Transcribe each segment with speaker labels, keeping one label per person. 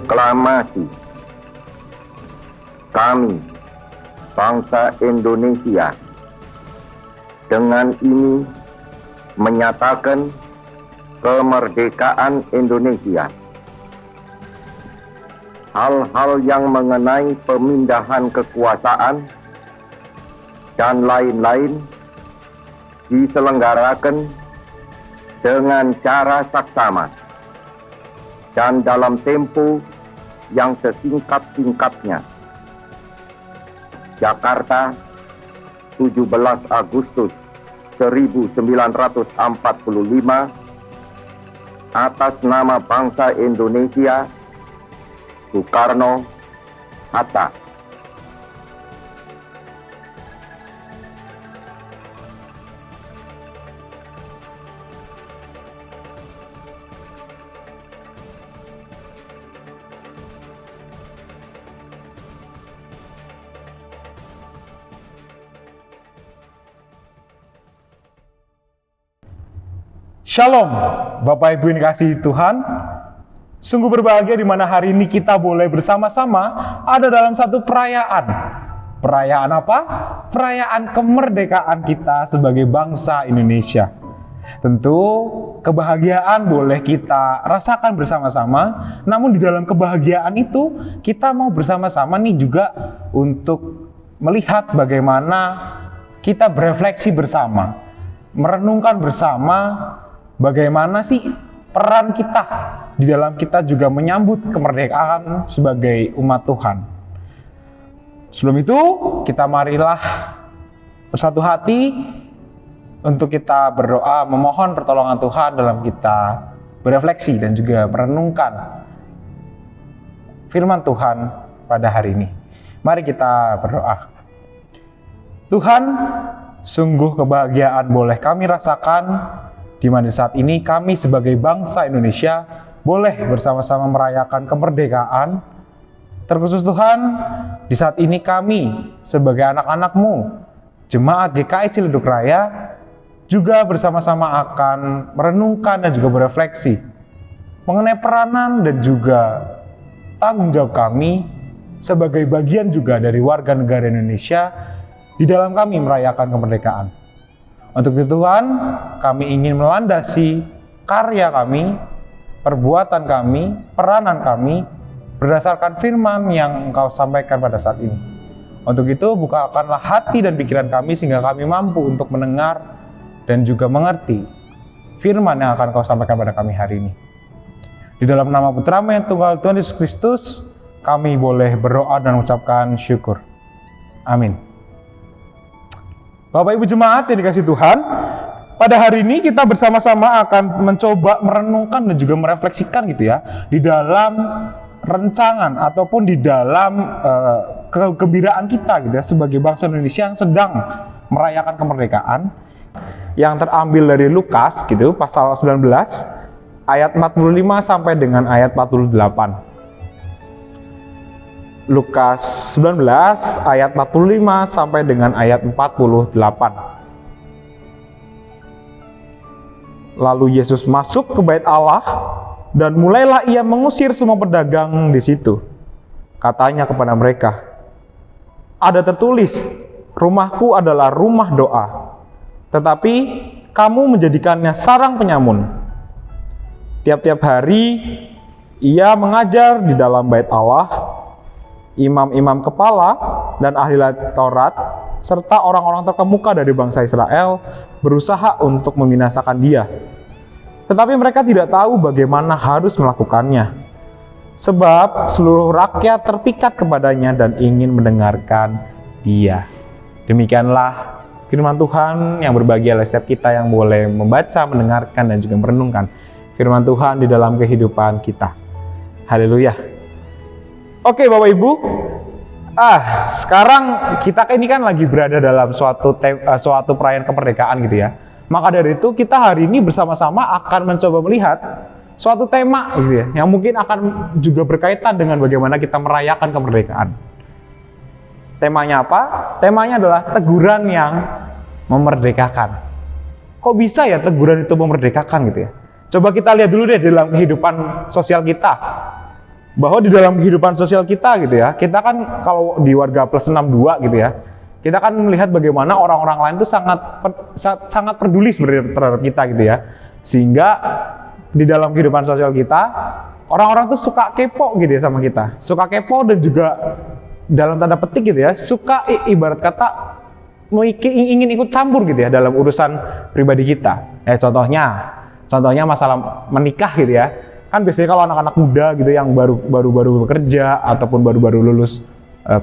Speaker 1: Proklamasi. Kami, bangsa Indonesia, dengan ini menyatakan kemerdekaan Indonesia. Hal-hal yang mengenai pemindahan kekuasaan dan lain-lain diselenggarakan dengan cara saksama dan dalam tempo yang sesingkat-singkatnya. Jakarta, 17 Agustus 1945, atas nama bangsa Indonesia, Soekarno, Hatta.
Speaker 2: Shalom, Bapak Ibu yang dikasihi Tuhan. Sungguh berbahagia di mana hari ini kita boleh bersama-sama ada dalam satu perayaan. Perayaan apa? Perayaan kemerdekaan kita sebagai bangsa Indonesia. Tentu kebahagiaan boleh kita rasakan bersama-sama, namun di dalam kebahagiaan itu kita mau bersama-sama nih juga untuk melihat bagaimana kita berefleksi bersama, merenungkan bersama bagaimana sih peran kita di dalam kita juga menyambut kemerdekaan sebagai umat Tuhan. Sebelum itu, kita marilah bersatu hati untuk kita berdoa memohon pertolongan Tuhan dalam kita berefleksi dan juga merenungkan firman Tuhan pada hari ini. Mari kita berdoa. Tuhan, sungguh kebahagiaan boleh kami rasakan di mana saat ini kami sebagai bangsa Indonesia boleh bersama-sama merayakan kemerdekaan. Terkhusus Tuhan, di saat ini kami sebagai anak-anak-Mu, Jemaat GKI Ciledug Raya, juga bersama-sama akan merenungkan dan juga berefleksi mengenai peranan dan juga tanggung jawab kami sebagai bagian juga dari warga negara Indonesia di dalam kami merayakan kemerdekaan. Untuk itu Tuhan, kami ingin melandasi karya kami, perbuatan kami, peranan kami, berdasarkan firman yang Engkau sampaikan pada saat ini. Untuk itu, bukakanlah hati dan pikiran kami sehingga kami mampu untuk mendengar dan juga mengerti firman yang akan Engkau sampaikan pada kami hari ini. Di dalam nama Putra-Mu yang tunggal Tuhan Yesus Kristus, kami boleh berdoa dan mengucapkan syukur. Amin. Bapak Ibu Jemaat yang dikasihi Tuhan, pada hari ini kita bersama-sama akan mencoba merenungkan dan juga merefleksikan gitu ya, di dalam rencangan ataupun di dalam kegembiraan kita gitu ya, sebagai bangsa Indonesia yang sedang merayakan kemerdekaan, yang terambil dari Lukas gitu, pasal 19, ayat 45 sampai dengan ayat 48. Lukas 19 ayat 45 sampai dengan ayat 48. Lalu Yesus masuk ke bait Allah dan mulailah ia mengusir semua pedagang di situ. Katanya kepada mereka, ada tertulis, rumahku adalah rumah doa, tetapi kamu menjadikannya sarang penyamun. Tiap-tiap hari ia mengajar di dalam bait Allah. Imam-imam kepala dan ahli Taurat serta orang-orang terkemuka dari bangsa Israel berusaha untuk membinasakan dia. Tetapi mereka tidak tahu bagaimana harus melakukannya. Sebab seluruh rakyat terpikat kepadanya dan ingin mendengarkan dia. Demikianlah firman Tuhan yang berbahagia setiap kita yang boleh membaca, mendengarkan, dan juga merenungkan firman Tuhan di dalam kehidupan kita. Haleluya. Oke Bapak Ibu, sekarang kita ini kan lagi berada dalam suatu perayaan kemerdekaan gitu ya. Maka dari itu kita hari ini bersama-sama akan mencoba melihat suatu tema gitu ya, yang mungkin akan juga berkaitan dengan bagaimana kita merayakan kemerdekaan. Temanya apa? Temanya adalah teguran yang memerdekakan. Kok bisa ya teguran itu memerdekakan gitu ya? Coba kita lihat dulu deh dalam kehidupan sosial kita. bahwa di dalam kehidupan sosial kita gitu ya, kita kan kalau di Warga Plus 62 gitu ya, kita kan melihat bagaimana orang-orang lain tuh sangat peduli sebenarnya terhadap kita gitu ya. Sehingga di dalam kehidupan sosial kita, orang-orang tuh suka kepo gitu ya sama kita. Suka kepo dan juga dalam tanda petik gitu ya, suka ibarat kata ingin ikut campur gitu ya dalam urusan pribadi kita. Contohnya masalah menikah gitu ya. Kan biasanya kalau anak-anak muda gitu yang baru bekerja ataupun baru lulus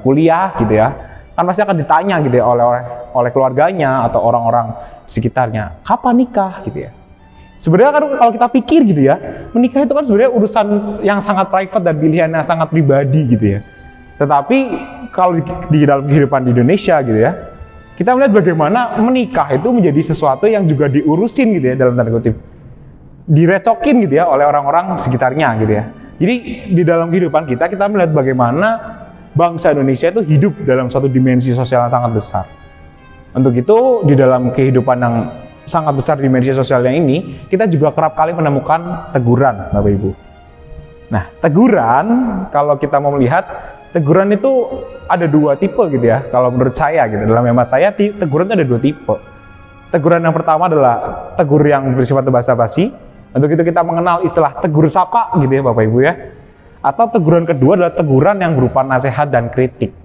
Speaker 2: kuliah gitu ya, kan pasti akan ditanya gitu ya oleh keluarganya atau orang-orang sekitarnya, kapan nikah gitu ya. Sebenarnya kan kalau kita pikir gitu ya, menikah itu kan sebenarnya urusan yang sangat private dan pilihan yang sangat pribadi gitu ya. Tetapi kalau di dalam kehidupan di Indonesia gitu ya, kita melihat bagaimana menikah itu menjadi sesuatu yang juga diurusin gitu ya, dalam tanda kutip, direcokin gitu ya oleh orang-orang sekitarnya gitu ya. Jadi di dalam kehidupan kita melihat bagaimana bangsa Indonesia itu hidup dalam suatu dimensi sosial yang sangat besar. Untuk itu di dalam kehidupan yang sangat besar dimensi sosialnya ini, kita juga kerap kali menemukan teguran, Bapak Ibu. Nah, teguran kalau kita mau melihat, teguran itu ada dua tipe gitu ya. Kalau menurut saya gitu, dalam hemat saya teguran itu ada dua tipe. Teguran yang pertama adalah tegur yang bersifat basa-basi. Untuk itu kita mengenal istilah tegur sapa gitu ya Bapak Ibu ya. Atau teguran kedua adalah teguran yang berupa nasihat dan kritik.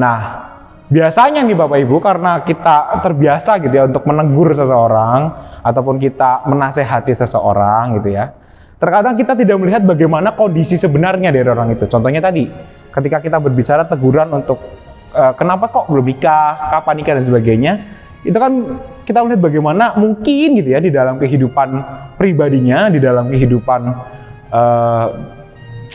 Speaker 2: Nah, biasanya nih Bapak Ibu, karena kita terbiasa gitu ya untuk menegur seseorang ataupun kita menasehati seseorang gitu ya, terkadang kita tidak melihat bagaimana kondisi sebenarnya dari orang itu. Contohnya tadi, ketika kita berbicara teguran untuk kenapa kok belum nikah, kapan nikah dan sebagainya, itu kan kita melihat bagaimana mungkin gitu ya di dalam kehidupan pribadinya, di dalam kehidupan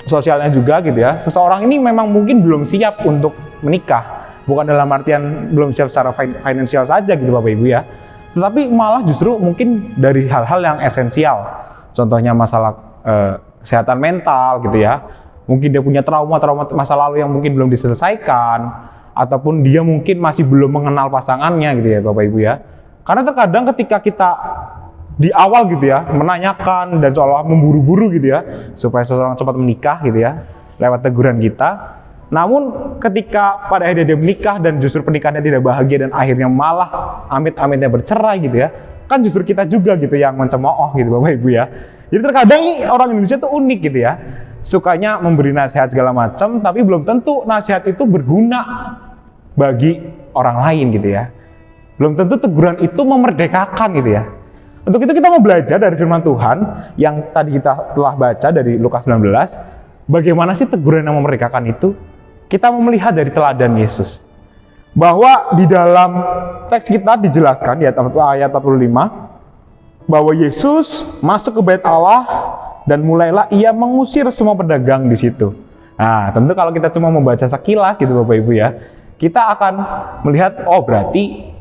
Speaker 2: sosialnya juga gitu ya, seseorang ini memang mungkin belum siap untuk menikah. Bukan dalam artian belum siap secara finansial saja gitu Bapak Ibu ya, tetapi malah justru mungkin dari hal-hal yang esensial. Contohnya masalah kesehatan mental gitu ya. Mungkin dia punya trauma masa lalu yang mungkin belum diselesaikan, ataupun dia mungkin masih belum mengenal pasangannya gitu ya Bapak Ibu ya. Karena terkadang ketika kita di awal gitu ya menanyakan dan seolah memburu-buru gitu ya supaya seseorang cepat menikah gitu ya lewat teguran kita. Namun ketika pada akhirnya dia menikah dan justru pernikahannya tidak bahagia dan akhirnya malah amit-amitnya bercerai gitu ya, kan justru kita juga gitu yang mencemooh gitu Bapak Ibu ya. Jadi terkadang orang Indonesia tuh unik gitu ya, sukanya memberi nasihat segala macam tapi belum tentu nasihat itu berguna bagi orang lain gitu ya. Belum tentu teguran itu memerdekakan gitu ya. Untuk itu kita mau belajar dari firman Tuhan yang tadi kita telah baca dari Lukas 19, bagaimana sih teguran yang memerdekakan itu? Kita mau melihat dari teladan Yesus. Bahwa di dalam teks kita dijelaskan di ayat 45, bahwa Yesus masuk ke bait Allah dan mulailah ia mengusir semua pedagang di situ. Nah, tentu kalau kita cuma membaca sekilas gitu Bapak Ibu ya, kita akan melihat, oh berarti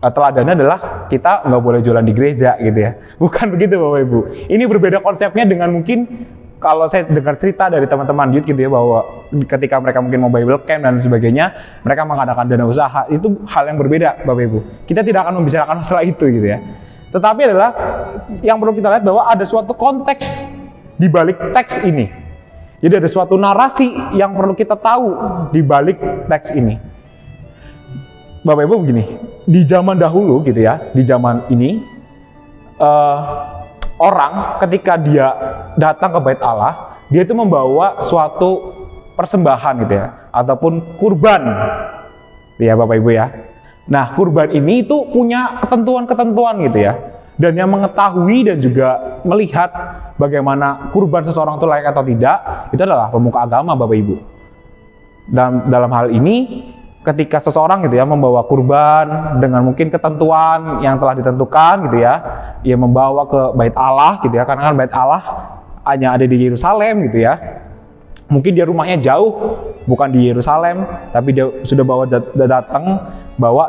Speaker 2: teladannya adalah kita nggak boleh jualan di gereja gitu ya. Bukan begitu Bapak Ibu. Ini berbeda konsepnya dengan mungkin kalau saya dengar cerita dari teman-teman youth gitu ya, bahwa ketika mereka mungkin mau Bible Camp dan sebagainya, mereka mengadakan dana usaha, itu hal yang berbeda Bapak Ibu. Kita tidak akan membicarakan masalah itu gitu ya. Tetapi adalah yang perlu kita lihat bahwa ada suatu konteks di balik teks ini. Jadi ada suatu narasi yang perlu kita tahu di balik teks ini. Bapak Ibu begini, di zaman dahulu gitu ya, di zaman ini orang ketika dia datang ke bait Allah, dia itu membawa suatu persembahan gitu ya, ataupun kurban, ya Bapak Ibu ya. Nah kurban ini itu punya ketentuan-ketentuan gitu ya, dan yang mengetahui dan juga melihat bagaimana kurban seseorang itu layak atau tidak, itu adalah pemuka agama Bapak Ibu. Dalam hal ini, ketika seseorang gitu ya membawa kurban dengan mungkin ketentuan yang telah ditentukan gitu ya, ia membawa ke bait Allah gitu ya, karena kan bait Allah hanya ada di Yerusalem gitu ya. Mungkin dia rumahnya jauh, bukan di Yerusalem, tapi dia sudah bawa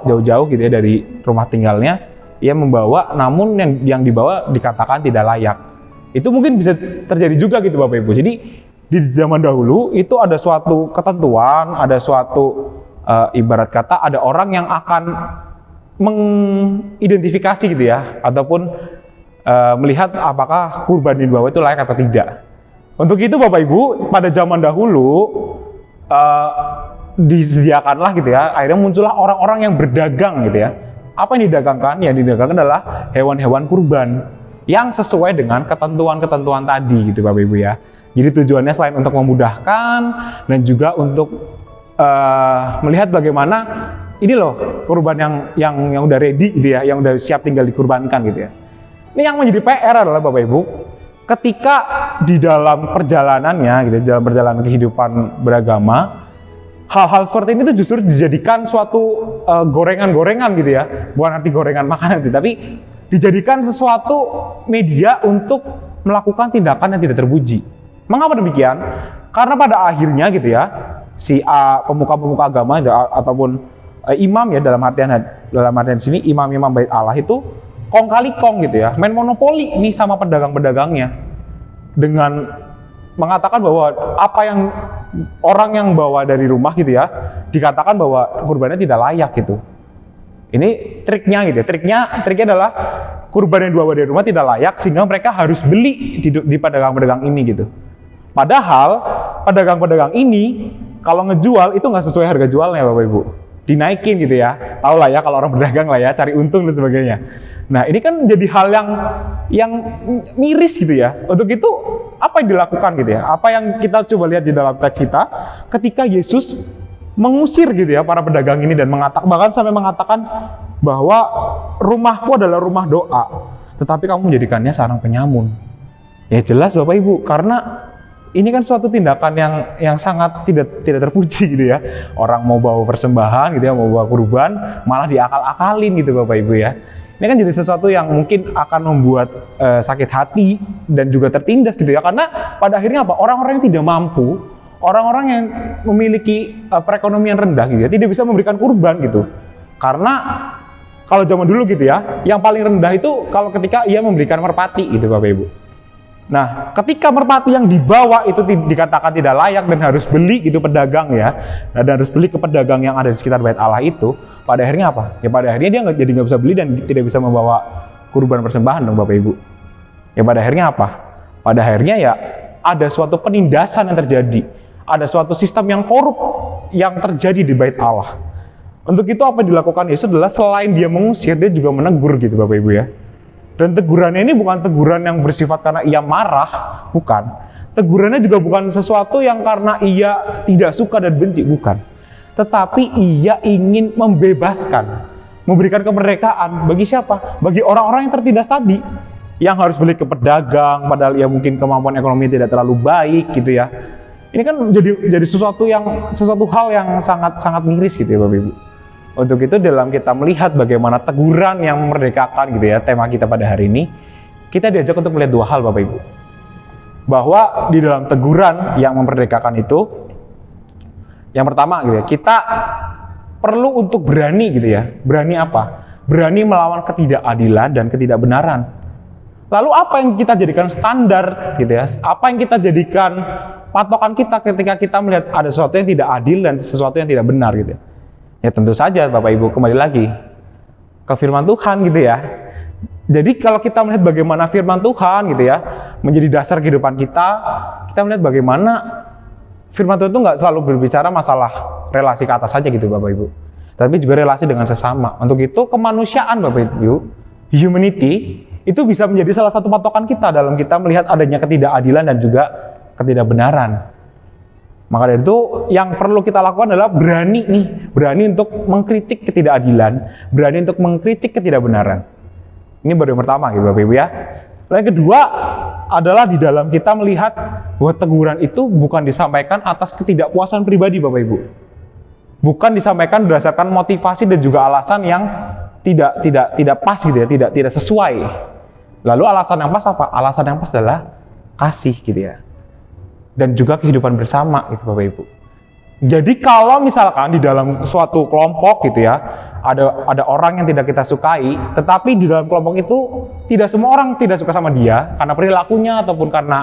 Speaker 2: jauh-jauh gitu ya dari rumah tinggalnya. Ia membawa, namun yang dibawa dikatakan tidak layak. Itu mungkin bisa terjadi juga gitu Bapak Ibu. Jadi di zaman dahulu itu ada suatu ketentuan, ada suatu ibarat kata ada orang yang akan mengidentifikasi gitu ya, ataupun melihat apakah kurban yang dibawa itu layak atau tidak. Untuk itu Bapak Ibu, pada zaman dahulu disediakanlah gitu ya, akhirnya muncullah orang-orang yang berdagang gitu ya. Apa yang didagangkan? Yang didagangkan adalah hewan-hewan kurban yang sesuai dengan ketentuan-ketentuan tadi gitu Bapak Ibu ya. Jadi tujuannya selain untuk memudahkan dan juga untuk melihat bagaimana ini loh kurban yang udah ready gitu ya, yang udah siap tinggal dikurbankan gitu ya. Ini yang menjadi PR adalah Bapak Ibu, ketika di dalam perjalanannya gitu, dalam perjalanan kehidupan beragama, hal-hal seperti ini tuh justru dijadikan suatu gorengan-gorengan gitu ya. Bukan arti gorengan makanan, tapi dijadikan sesuatu media untuk melakukan tindakan yang tidak terpuji. Mengapa demikian? Karena pada akhirnya gitu ya, si pemuka-pemuka agama ataupun imam ya, dalam artian di sini imam-imam bait Allah itu kong kali kong gitu ya, main monopoli ini sama pedagang-pedagangnya dengan mengatakan bahwa apa yang orang yang bawa dari rumah gitu ya, dikatakan bahwa kurbannya tidak layak gitu. Ini triknya gitu ya. Triknya adalah kurban yang dibawa dari rumah tidak layak sehingga mereka harus beli di pedagang-pedagang ini gitu. Padahal pedagang-pedagang ini kalau ngejual itu nggak sesuai harga jualnya Bapak Ibu. Dinaikin gitu ya. Tahu lah ya kalau orang berdagang lah ya, cari untung dan sebagainya. Nah, ini kan jadi hal yang miris gitu ya. Untuk itu apa yang dilakukan gitu ya? Apa yang kita coba lihat di dalam teks kita ketika Yesus mengusir gitu ya para pedagang ini dan bahkan sampai mengatakan bahwa rumahku adalah rumah doa, tetapi kamu menjadikannya sarang penyamun. Ya jelas Bapak Ibu, karena ini kan suatu tindakan yang sangat tidak terpuji gitu ya. Orang mau bawa persembahan gitu ya, mau bawa kurban, malah diakal-akalin gitu Bapak Ibu ya. Ini kan jadi sesuatu yang mungkin akan membuat sakit hati dan juga tertindas gitu ya. Karena pada akhirnya apa? Orang-orang yang tidak mampu, orang-orang yang memiliki perekonomian rendah gitu ya, tidak bisa memberikan kurban gitu. Karena kalau zaman dulu gitu ya, yang paling rendah itu kalau ketika ia memberikan merpati gitu Bapak Ibu. Nah, ketika merpati yang dibawa itu dikatakan tidak layak dan harus beli gitu pedagang ya, dan harus beli ke pedagang yang ada di sekitar bait Allah itu, pada akhirnya apa? Ya pada akhirnya dia nggak bisa beli dan tidak bisa membawa kurban persembahan dong Bapak Ibu. Ya pada akhirnya apa? Pada akhirnya ya ada suatu penindasan yang terjadi, ada suatu sistem yang korup yang terjadi di bait Allah. Untuk itu apa yang dilakukan Yesus adalah selain dia mengusir, dia juga menegur gitu Bapak Ibu ya. Dan tegurannya ini bukan teguran yang bersifat karena ia marah, bukan. Tegurannya juga bukan sesuatu yang karena ia tidak suka dan benci, bukan. Tetapi ia ingin membebaskan, memberikan kemerdekaan bagi siapa? Bagi orang-orang yang tertindas tadi, yang harus beli ke pedagang, padahal ia mungkin kemampuan ekonomi tidak terlalu baik gitu ya. Ini kan jadi sesuatu hal yang sangat miris gitu ya Bapak Ibu. Untuk itu dalam kita melihat bagaimana teguran yang memerdekakan gitu ya, tema kita pada hari ini, kita diajak untuk melihat dua hal Bapak Ibu. Bahwa di dalam teguran yang memerdekakan itu, yang pertama gitu ya, kita perlu untuk berani gitu ya. Berani apa? Berani melawan ketidakadilan dan ketidakbenaran. Lalu apa yang kita jadikan standar gitu ya? Apa yang kita jadikan patokan kita ketika kita melihat ada sesuatu yang tidak adil dan sesuatu yang tidak benar gitu ya? Ya tentu saja Bapak Ibu, kembali lagi ke firman Tuhan gitu ya. Jadi kalau kita melihat bagaimana firman Tuhan gitu ya menjadi dasar kehidupan kita melihat bagaimana firman Tuhan itu nggak selalu berbicara masalah relasi ke atas saja gitu Bapak Ibu, tapi juga relasi dengan sesama. Untuk itu kemanusiaan Bapak Ibu, humanity itu bisa menjadi salah satu patokan kita dalam kita melihat adanya ketidakadilan dan juga ketidakbenaran. Maka dari itu yang perlu kita lakukan adalah berani untuk mengkritik ketidakadilan, berani untuk mengkritik ketidakbenaran. Ini baru yang pertama gitu Bapak Ibu ya. Lalu yang kedua adalah di dalam kita melihat bahwa teguran itu bukan disampaikan atas ketidakpuasan pribadi Bapak Ibu. Bukan disampaikan berdasarkan motivasi dan juga alasan yang tidak pas gitu ya, tidak sesuai. Lalu alasan yang pas apa? Alasan yang pas adalah kasih gitu ya. Dan juga kehidupan bersama gitu Bapak Ibu. Jadi kalau misalkan di dalam suatu kelompok gitu ya, ada orang yang tidak kita sukai, tetapi di dalam kelompok itu tidak semua orang tidak suka sama dia karena perilakunya ataupun karena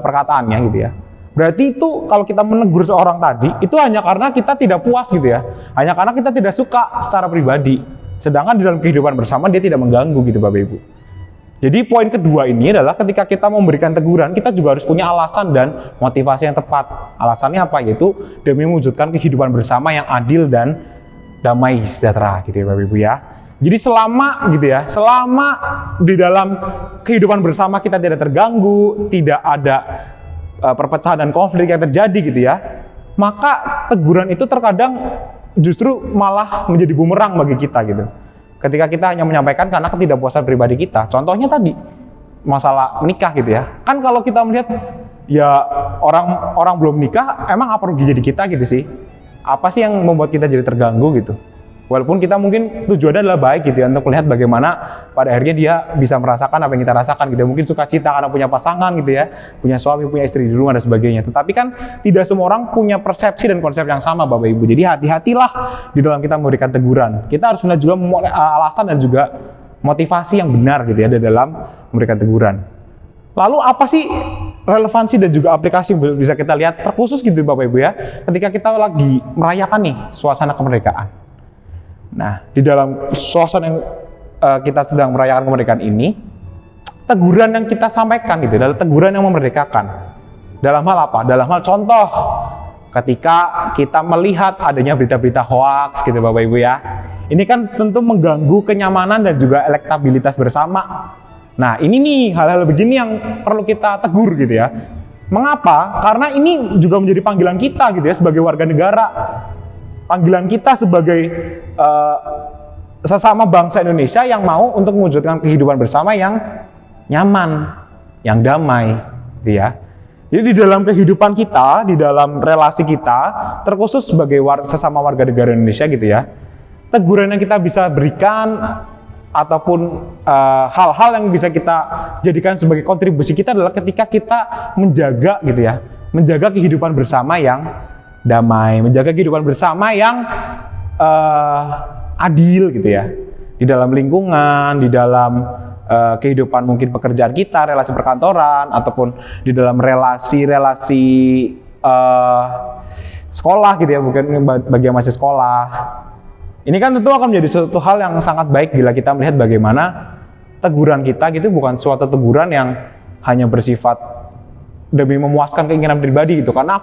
Speaker 2: perkataannya gitu ya. Berarti itu kalau kita menegur seorang tadi, itu hanya karena kita tidak puas gitu ya. Hanya karena kita tidak suka secara pribadi. Sedangkan di dalam kehidupan bersama dia tidak mengganggu gitu Bapak Ibu. Jadi poin kedua ini adalah ketika kita memberikan teguran, kita juga harus punya alasan dan motivasi yang tepat. Alasannya apa? Yaitu demi mewujudkan kehidupan bersama yang adil dan damai sejahtera gitu ya Bapak Ibu ya. Jadi selama gitu ya, selama di dalam kehidupan bersama kita tidak terganggu, tidak ada perpecahan dan konflik yang terjadi gitu ya, maka teguran itu terkadang justru malah menjadi bumerang bagi kita gitu. Ketika kita hanya menyampaikan karena ketidakpuasan pribadi kita. Contohnya tadi masalah menikah gitu ya. Kan kalau kita melihat ya orang belum nikah, emang apa rugi jadi kita gitu sih? Apa sih yang membuat kita jadi terganggu gitu? Walaupun kita mungkin tujuannya adalah baik gitu ya, untuk melihat bagaimana pada akhirnya dia bisa merasakan apa yang kita rasakan gitu ya. Mungkin sukacita karena punya pasangan gitu ya, punya suami, punya istri di rumah dan sebagainya. Tetapi kan tidak semua orang punya persepsi dan konsep yang sama Bapak Ibu. Jadi hati-hatilah di dalam kita memberikan teguran. Kita harus melihat juga alasan dan juga motivasi yang benar gitu ya di dalam memberikan teguran. Lalu apa sih relevansi dan juga aplikasi yang bisa kita lihat terkhusus gitu Bapak Ibu ya, ketika kita lagi merayakan nih suasana kemerdekaan. Nah, di dalam suasana yang kita sedang merayakan kemerdekaan ini, teguran yang kita sampaikan gitu adalah teguran yang memerdekakan. Dalam hal apa? Dalam hal contoh, ketika kita melihat adanya berita-berita hoaks gitu Bapak Ibu ya. Ini kan tentu mengganggu kenyamanan dan juga elektabilitas bersama. Nah, ini nih hal-hal begini yang perlu kita tegur gitu ya. Mengapa? Karena ini juga menjadi panggilan kita gitu ya sebagai warga negara. Panggilan kita sebagai sesama bangsa Indonesia yang mau untuk mewujudkan kehidupan bersama yang nyaman, yang damai, gitu ya. Jadi di dalam kehidupan kita, di dalam relasi kita, terkhusus sebagai sesama warga negara Indonesia gitu ya, teguran yang kita bisa berikan ataupun hal-hal yang bisa kita jadikan sebagai kontribusi kita adalah ketika kita menjaga gitu ya, menjaga kehidupan bersama yang damai, menjaga kehidupan bersama yang adil gitu ya, di dalam lingkungan, di dalam kehidupan mungkin pekerjaan kita, relasi perkantoran, ataupun di dalam relasi-relasi sekolah gitu ya, mungkin bagi yang masih sekolah. Ini kan tentu akan menjadi suatu hal yang sangat baik bila kita melihat bagaimana teguran kita gitu bukan suatu teguran yang hanya bersifat demi memuaskan keinginan pribadi gitu. Karena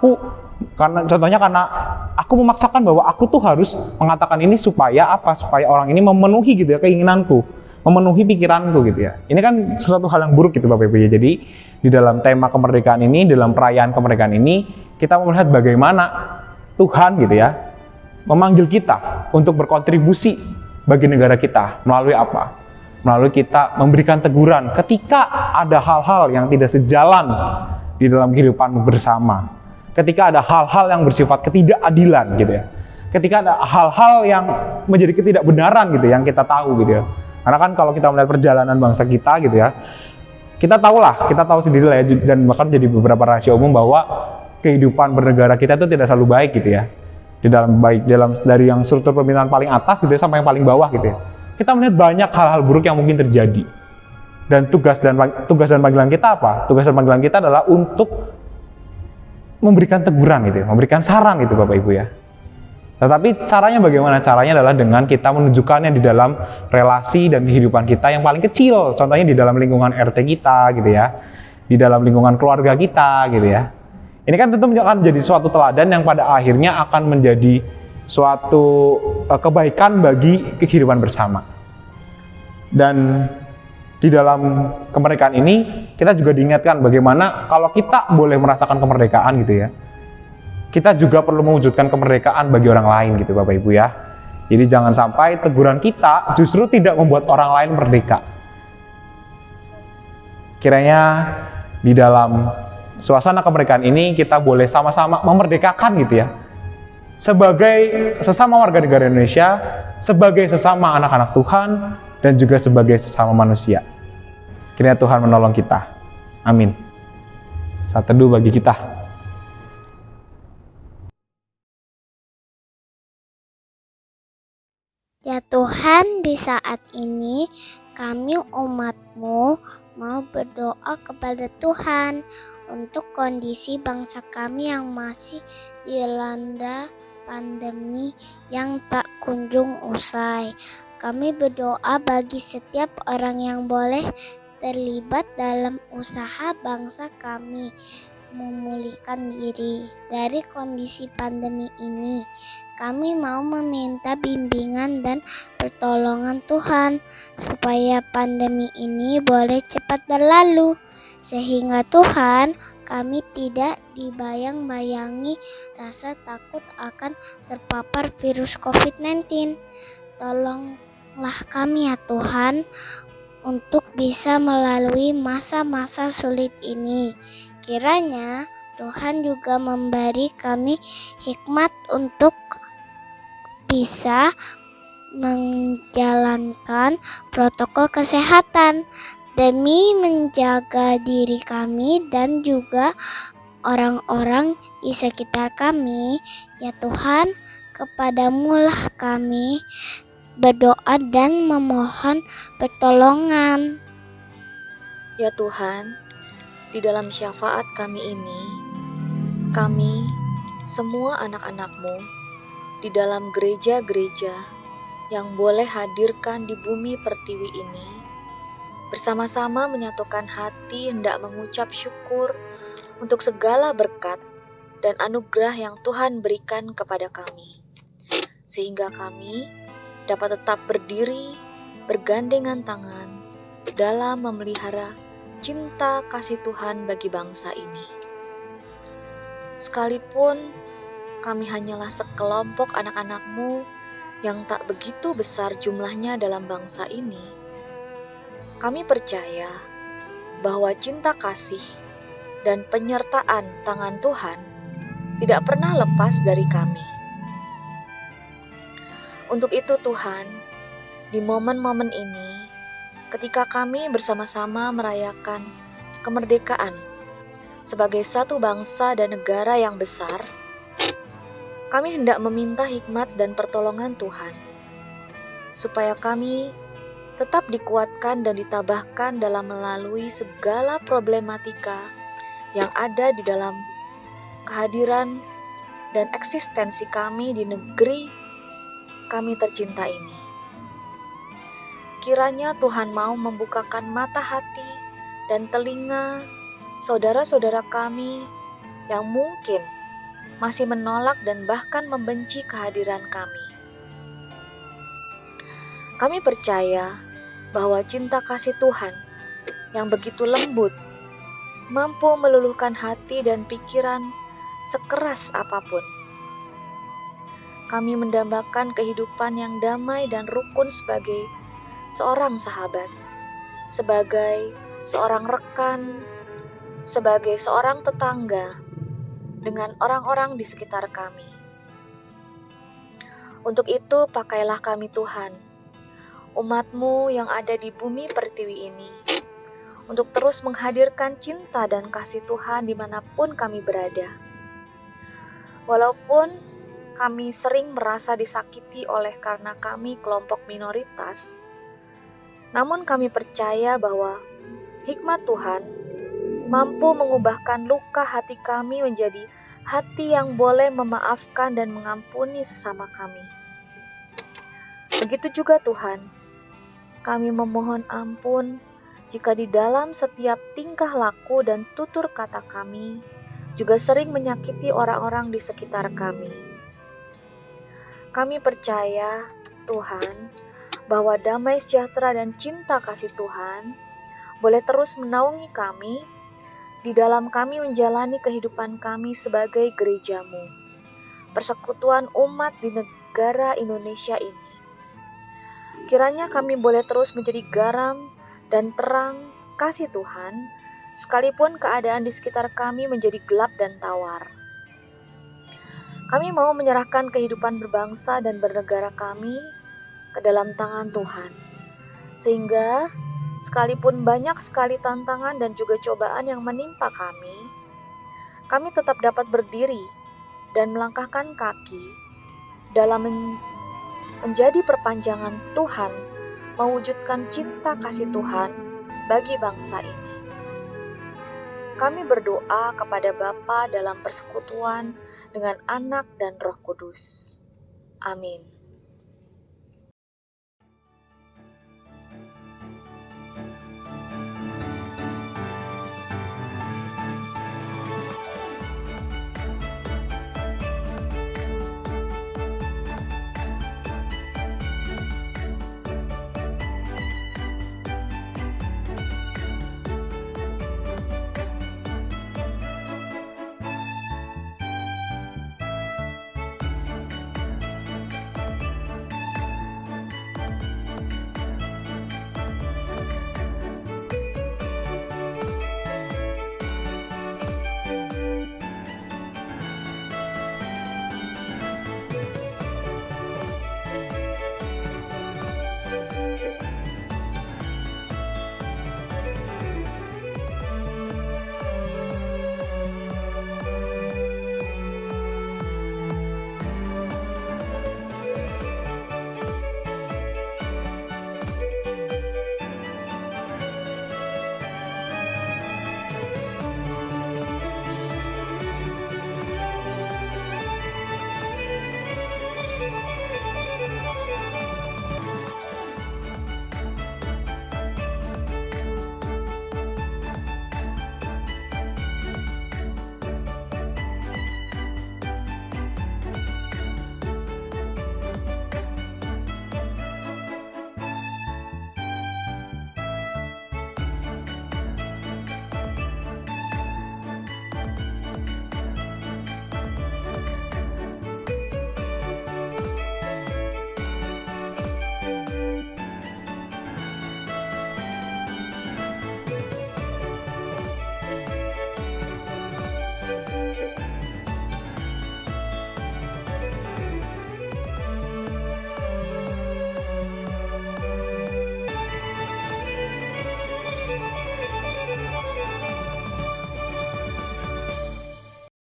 Speaker 2: contohnya karena aku memaksakan bahwa aku tuh harus mengatakan ini supaya apa? Supaya orang ini memenuhi gitu ya keinginanku, memenuhi pikiranku gitu ya. Ini kan sesuatu hal yang buruk gitu Bapak Ibu ya. Jadi di dalam tema kemerdekaan ini, dalam perayaan kemerdekaan ini, kita melihat bagaimana Tuhan gitu ya memanggil kita untuk berkontribusi bagi negara kita melalui apa? Melalui kita memberikan teguran ketika ada hal-hal yang tidak sejalan di dalam kehidupan bersama. Ketika ada hal-hal yang bersifat ketidakadilan gitu ya. Ketika ada hal-hal yang menjadi ketidakbenaran gitu yang kita tahu gitu ya. Karena kan kalau kita melihat perjalanan bangsa kita gitu ya, kita tahu sendiri lah ya, dan bahkan menjadi beberapa rahasia umum bahwa kehidupan bernegara kita itu tidak selalu baik gitu ya. Dari yang struktur pemerintahan paling atas gitu ya, sampai yang paling bawah gitu ya. Kita melihat banyak hal-hal buruk yang mungkin terjadi. Dan tugas dan panggilan kita apa? Tugas dan panggilan kita adalah untuk memberikan teguran gitu ya, memberikan saran gitu Bapak Ibu ya. Tetapi caranya bagaimana? Caranya adalah dengan kita menunjukkannya di dalam relasi dan kehidupan kita yang paling kecil. Contohnya di dalam lingkungan RT kita gitu ya. Di dalam lingkungan keluarga kita gitu ya. Ini kan tentu akan menjadi suatu teladan yang pada akhirnya akan menjadi suatu kebaikan bagi kehidupan bersama. Dan di dalam kemerdekaan ini kita juga diingatkan bagaimana kalau kita boleh merasakan kemerdekaan gitu ya, kita juga perlu mewujudkan kemerdekaan bagi orang lain gitu Bapak Ibu ya. Jadi jangan sampai teguran kita justru tidak membuat orang lain merdeka. Kiranya di dalam suasana kemerdekaan ini kita boleh sama-sama memerdekakan gitu ya. Sebagai sesama warga negara Indonesia, sebagai sesama anak-anak Tuhan, dan juga sebagai sesama manusia. Kiranya Tuhan menolong kita. Amin. Saat teduh bagi kita.
Speaker 3: Ya Tuhan, di saat ini kami umat-Mu mau berdoa kepada Tuhan untuk kondisi bangsa kami yang masih dilanda pandemi yang tak kunjung usai. Kami berdoa bagi setiap orang yang boleh terlibat dalam usaha bangsa kami memulihkan diri dari kondisi pandemi ini. Kami mau meminta bimbingan dan pertolongan Tuhan supaya pandemi ini boleh cepat berlalu, sehingga Tuhan, kami tidak dibayang-bayangi rasa takut akan terpapar virus COVID-19. Tolonglah kami ya Tuhan, untuk bisa melalui masa-masa sulit ini. Kiranya Tuhan juga memberi kami hikmat untuk bisa menjalankan protokol kesehatan demi menjaga diri kami dan juga orang-orang di sekitar kami. Ya Tuhan, kepadamu-lah kami berdoa dan memohon pertolongan.
Speaker 4: Ya Tuhan, di dalam syafaat kami ini, kami, semua anak-anak-Mu, di dalam gereja-gereja yang boleh hadirkan di bumi pertiwi ini, bersama-sama menyatukan hati hendak mengucap syukur untuk segala berkat dan anugerah yang Tuhan berikan kepada kami, sehingga kami dapat tetap berdiri, bergandengan tangan dalam memelihara cinta kasih Tuhan bagi bangsa ini. Sekalipun kami hanyalah sekelompok anak-anak-Mu yang tak begitu besar jumlahnya dalam bangsa ini, kami percaya bahwa cinta kasih dan penyertaan tangan Tuhan tidak pernah lepas dari kami. Untuk itu Tuhan, di momen-momen ini, ketika kami bersama-sama merayakan kemerdekaan sebagai satu bangsa dan negara yang besar, kami hendak meminta hikmat dan pertolongan Tuhan, supaya kami tetap dikuatkan dan ditabahkan dalam melalui segala problematika yang ada di dalam kehadiran dan eksistensi kami di negeri kami tercinta ini. Kiranya Tuhan mau membukakan mata hati dan telinga saudara-saudara kami yang mungkin masih menolak dan bahkan membenci kehadiran kami. Kami percaya bahwa cinta kasih Tuhan yang begitu lembut mampu meluluhkan hati dan pikiran sekeras apapun. Kami mendambakan kehidupan yang damai dan rukun sebagai seorang sahabat, sebagai seorang rekan, sebagai seorang tetangga dengan orang-orang di sekitar kami. Untuk itu pakailah kami Tuhan, umat-Mu yang ada di bumi pertiwi ini, untuk terus menghadirkan cinta dan kasih Tuhan dimanapun kami berada. Walaupun kami sering merasa disakiti oleh karena kami kelompok minoritas, namun kami percaya bahwa hikmat Tuhan mampu mengubahkan luka hati kami menjadi hati yang boleh memaafkan dan mengampuni sesama kami. Begitu juga Tuhan, kami memohon ampun jika di dalam setiap tingkah laku dan tutur kata kami juga sering menyakiti orang-orang di sekitar kami. Kami percaya, Tuhan, bahwa damai sejahtera dan cinta kasih Tuhan boleh terus menaungi kami di dalam kami menjalani kehidupan kami sebagai gereja-Mu, persekutuan umat di negara Indonesia ini. Kiranya kami boleh terus menjadi garam dan terang kasih Tuhan, sekalipun keadaan di sekitar kami menjadi gelap dan tawar. Kami mau menyerahkan kehidupan berbangsa dan bernegara kami ke dalam tangan Tuhan, sehingga sekalipun banyak sekali tantangan dan juga cobaan yang menimpa kami tetap dapat berdiri dan melangkahkan kaki dalam menjadi perpanjangan Tuhan, mewujudkan cinta kasih Tuhan bagi bangsa ini. Kami berdoa kepada Bapa dalam persekutuan dengan Anak dan Roh Kudus. Amin.